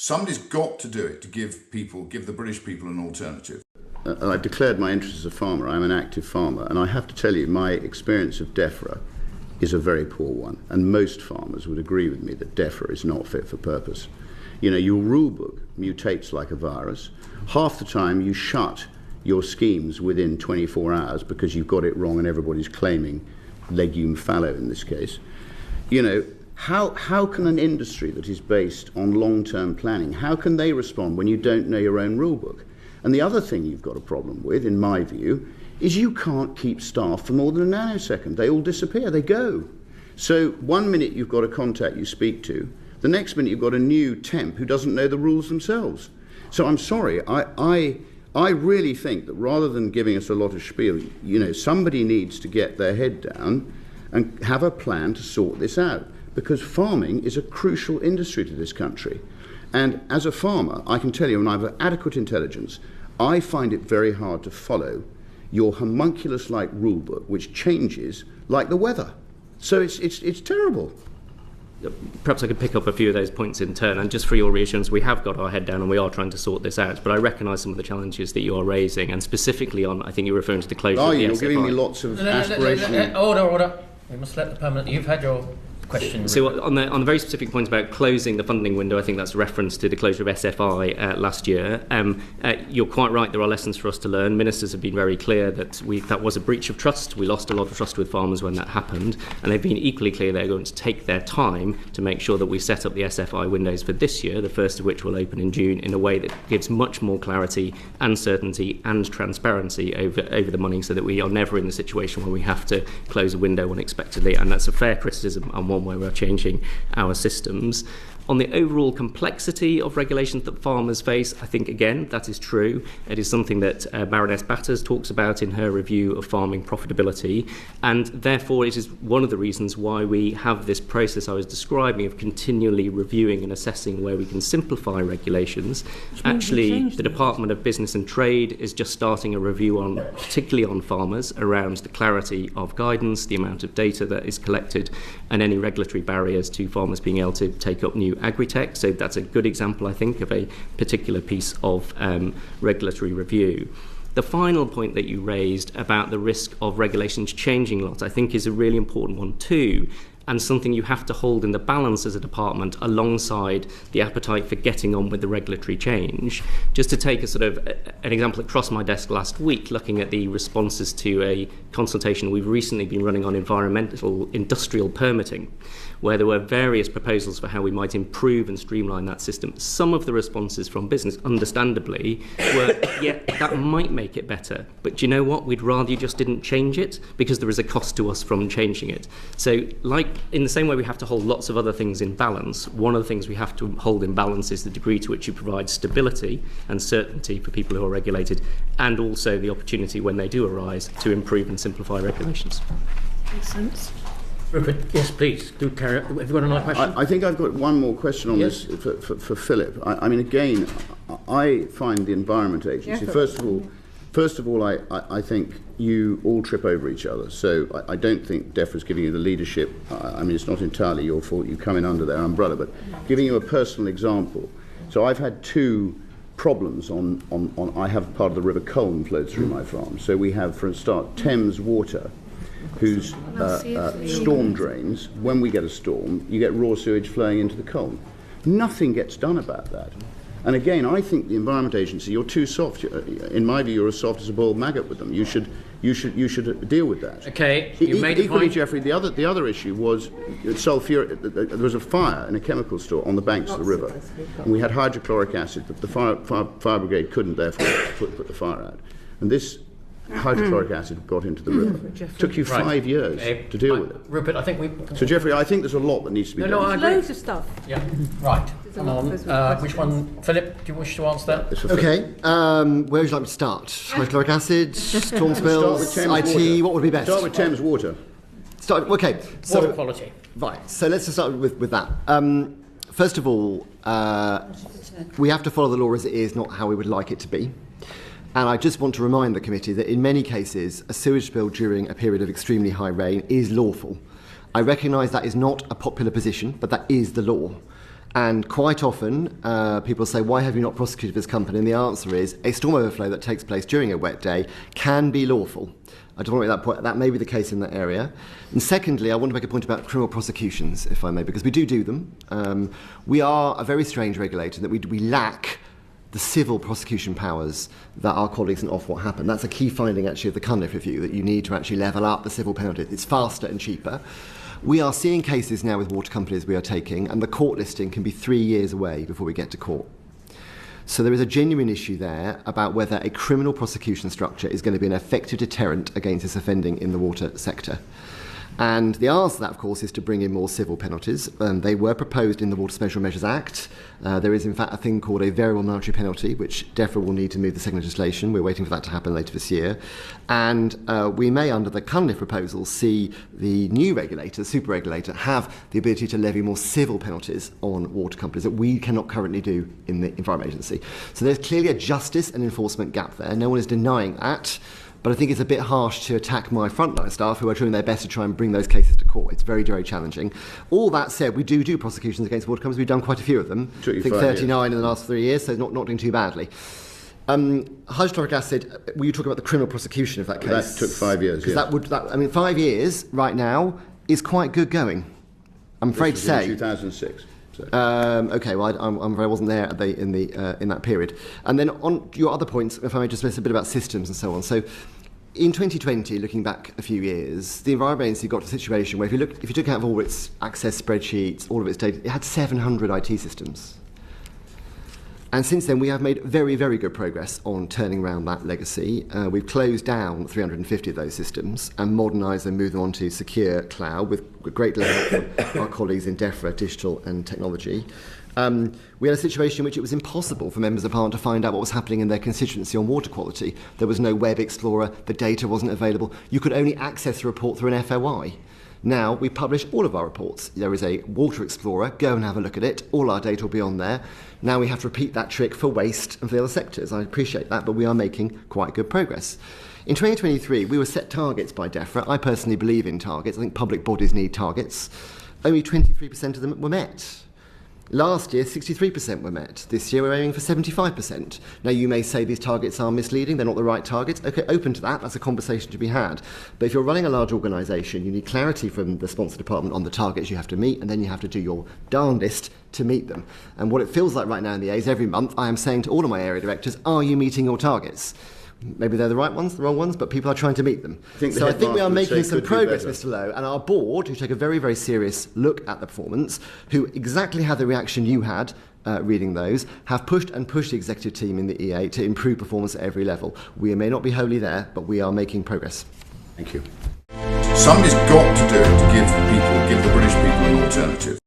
Somebody's got to do it to give the British people an alternative. I've declared my interest as a farmer. I'm an active farmer, and I have to tell you, my experience of DEFRA is a very poor one, and most farmers would agree with me that DEFRA is not fit for purpose. You know, your rule book mutates like a virus. Half the time you shut your schemes within 24 hours because you've got it wrong and everybody's claiming legume fallow in this case. You know, how can an industry that is based on long-term planning, how can they respond when you don't know your own rule book? And the other thing you've got a problem with, in my view, is you can't keep staff for more than a nanosecond. They all disappear, they go. So 1 minute you've got a contact you speak to, the next minute you've got a new temp who doesn't know the rules themselves. So I'm sorry, I really think that rather than giving us a lot of spiel, you know, somebody needs to get their head down and have a plan to sort this out, because farming is a crucial industry to this country. And as a farmer, I can tell you, when I have adequate intelligence, I find it very hard to follow your homunculus-like rule book, which changes like the weather. So it's terrible. Perhaps I could pick up a few of those points in turn, and just for your reassurance, we have got our head down and we are trying to sort this out, but I recognise some of the challenges that you are raising, and specifically on, I think you're referring to the closure of the SFI. You're giving me lots of aspiration. Order. We must let the permanent... You've had your question. So on the very specific point about closing the funding window, I think that's a reference to the closure of SFI last year. You're quite right, there are lessons for us to learn. Ministers have been very clear that that was a breach of trust. We lost a lot of trust with farmers when that happened, and they've been equally clear they're going to take their time to make sure that we set up the SFI windows for this year, the first of which will open in June, in a way that gives much more clarity and certainty and transparency over the money, so that we are never in the situation where we have to close a window unexpectedly. And that's a fair criticism and one where we're changing our systems. On the overall complexity of regulations that farmers face, I think, again, that is true. It is something that Baroness Batters talks about in her review of farming profitability, and therefore it is one of the reasons why we have this process I was describing of continually reviewing and assessing where we can simplify regulations. Actually, the Department of Business and Trade is just starting a review on, particularly on farmers, around the clarity of guidance, the amount of data that is collected, and any regulatory barriers to farmers being able to take up new agri-tech. So that's a good example, I think, of a particular piece of regulatory review. The final point that you raised about the risk of regulations changing lots, I think, is a really important one too, and something you have to hold in the balance as a department alongside the appetite for getting on with the regulatory change. Just to take a sort of an example that crossed my desk last week, looking at the responses to a consultation we've recently been running on environmental industrial permitting, where there were various proposals for how we might improve and streamline that system. Some of the responses from business, understandably, were, yeah, that might make it better, but do you know what? We'd rather you just didn't change it, because there is a cost to us from changing it. So, like, in the same way we have to hold lots of other things in balance, one of the things we have to hold in balance is the degree to which you provide stability and certainty for people who are regulated, and also the opportunity, when they do arise, to improve and simplify regulations. Makes sense. Rupert, yes, please, do carry on. Have you got another question? I think I've got one more question on this for Philip. I mean, again, I find the Environment Agency, first of all, I think you all trip over each other. So I don't think DEFRA's giving you the leadership. I mean, it's not entirely your fault. You come in under their umbrella, but giving you a personal example. So I've had two problems on I have part of the River Colne flows through my farm. So we have, for a start, Thames Water, whose storm drains, when we get a storm, you get raw sewage flowing into the Colne. Nothing gets done about that. And again, I think the Environment Agency, you're too soft. In my view, you're as soft as a boiled maggot with them. You should deal with that. Okay, you made a equally, point. Geoffrey, the other issue was sulfuric. There was a fire in a chemical store on the banks of the river, and we had hydrochloric acid that the fire brigade couldn't therefore put the fire out. And this hydrochloric acid got into the river. Took you 5 years to deal with it. Rupert, I think we... So, Geoffrey, I think there's a lot that needs to be done. No, I agree. Loads of stuff. Yeah, right. Come on. Which one? Philip, do you wish to answer that? Okay. Where would you like me to start? Hydrochloric acid, storm spills, IT, water. What would be best? Start with Thames Water. Okay. So, water quality. Right. So let's just start with that. First of all, we have to follow the law as it is, not how we would like it to be. And I just want to remind the committee that in many cases, a sewage spill during a period of extremely high rain is lawful. I recognise that is not a popular position, but that is the law. And quite often, people say, why have you not prosecuted this company? And the answer is, a storm overflow that takes place during a wet day can be lawful. I don't want to make that point. That may be the case in that area. And secondly, I want to make a point about criminal prosecutions, if I may, because we do them. We are a very strange regulator that we lack the civil prosecution powers that our colleagues in Ofwat happen. That's a key finding, actually, of the Cunliffe Review, that you need to actually level up the civil penalties. It's faster and cheaper. We are seeing cases now with water companies we are taking, and the court listing can be 3 years away before we get to court. So there is a genuine issue there about whether a criminal prosecution structure is going to be an effective deterrent against this offending in the water sector. And the answer to that, of course, is to bring in more civil penalties. They were proposed in the Water Special Measures Act. There is, in fact, a thing called a variable monetary penalty, which DEFRA will need to move the second legislation. We're waiting for that to happen later this year. And we may, under the Cunliffe proposal, see the new regulator, the super regulator, have the ability to levy more civil penalties on water companies that we cannot currently do in the Environment Agency. So there's clearly a justice and enforcement gap there. No one is denying that. But I think it's a bit harsh to attack my frontline staff who are doing their best to try and bring those cases to court. It's very, very challenging. All that said, we do prosecutions against water companies. We've done quite a few of them. I think 39 in the last 3 years, so not doing too badly. Hydrochloric acid, were you talking about the criminal prosecution of that case? That took 5 years, yeah. 5 years right now is quite good going, I'm afraid to say. In 2006. Okay, well, I wasn't there in that period. And then on your other points, if I may just say a bit about systems and so on. So, in 2020, looking back a few years, the Environment Agency got to a situation where if you took out all its access spreadsheets, all of its data, it had 700 IT systems. And since then, we have made very, very good progress on turning around that legacy. We've closed down 350 of those systems and modernised and moved them onto secure cloud with great help from our colleagues in DEFRA, Digital and Technology. We had a situation in which it was impossible for members of Parliament to find out what was happening in their constituency on water quality. There was no web explorer, the data wasn't available. You could only access the report through an FOI. Now, we publish all of our reports. There is a Water Explorer, go and have a look at it. All our data will be on there. Now we have to repeat that trick for waste and for the other sectors. I appreciate that, but we are making quite good progress. In 2023, we were set targets by DEFRA. I personally believe in targets. I think public bodies need targets. Only 23% of them were met. Last year, 63% were met. This year, we're aiming for 75%. Now, you may say these targets are misleading, they're not the right targets. Okay, open to that, that's a conversation to be had. But if you're running a large organisation, you need clarity from the sponsor department on the targets you have to meet, and then you have to do your darndest to meet them. And what it feels like right now in the A's, every month, I am saying to all of my area directors, are you meeting your targets? Maybe they're the right ones, the wrong ones, but people are trying to meet them. I think we are making some progress, Mr. Lowe, and our board, who take a very, very serious look at the performance, who exactly had the reaction you had reading those, have pushed the executive team in the EA to improve performance at every level. We may not be wholly there, but we are making progress. Thank you. Somebody's got to do it to give the British people an alternative.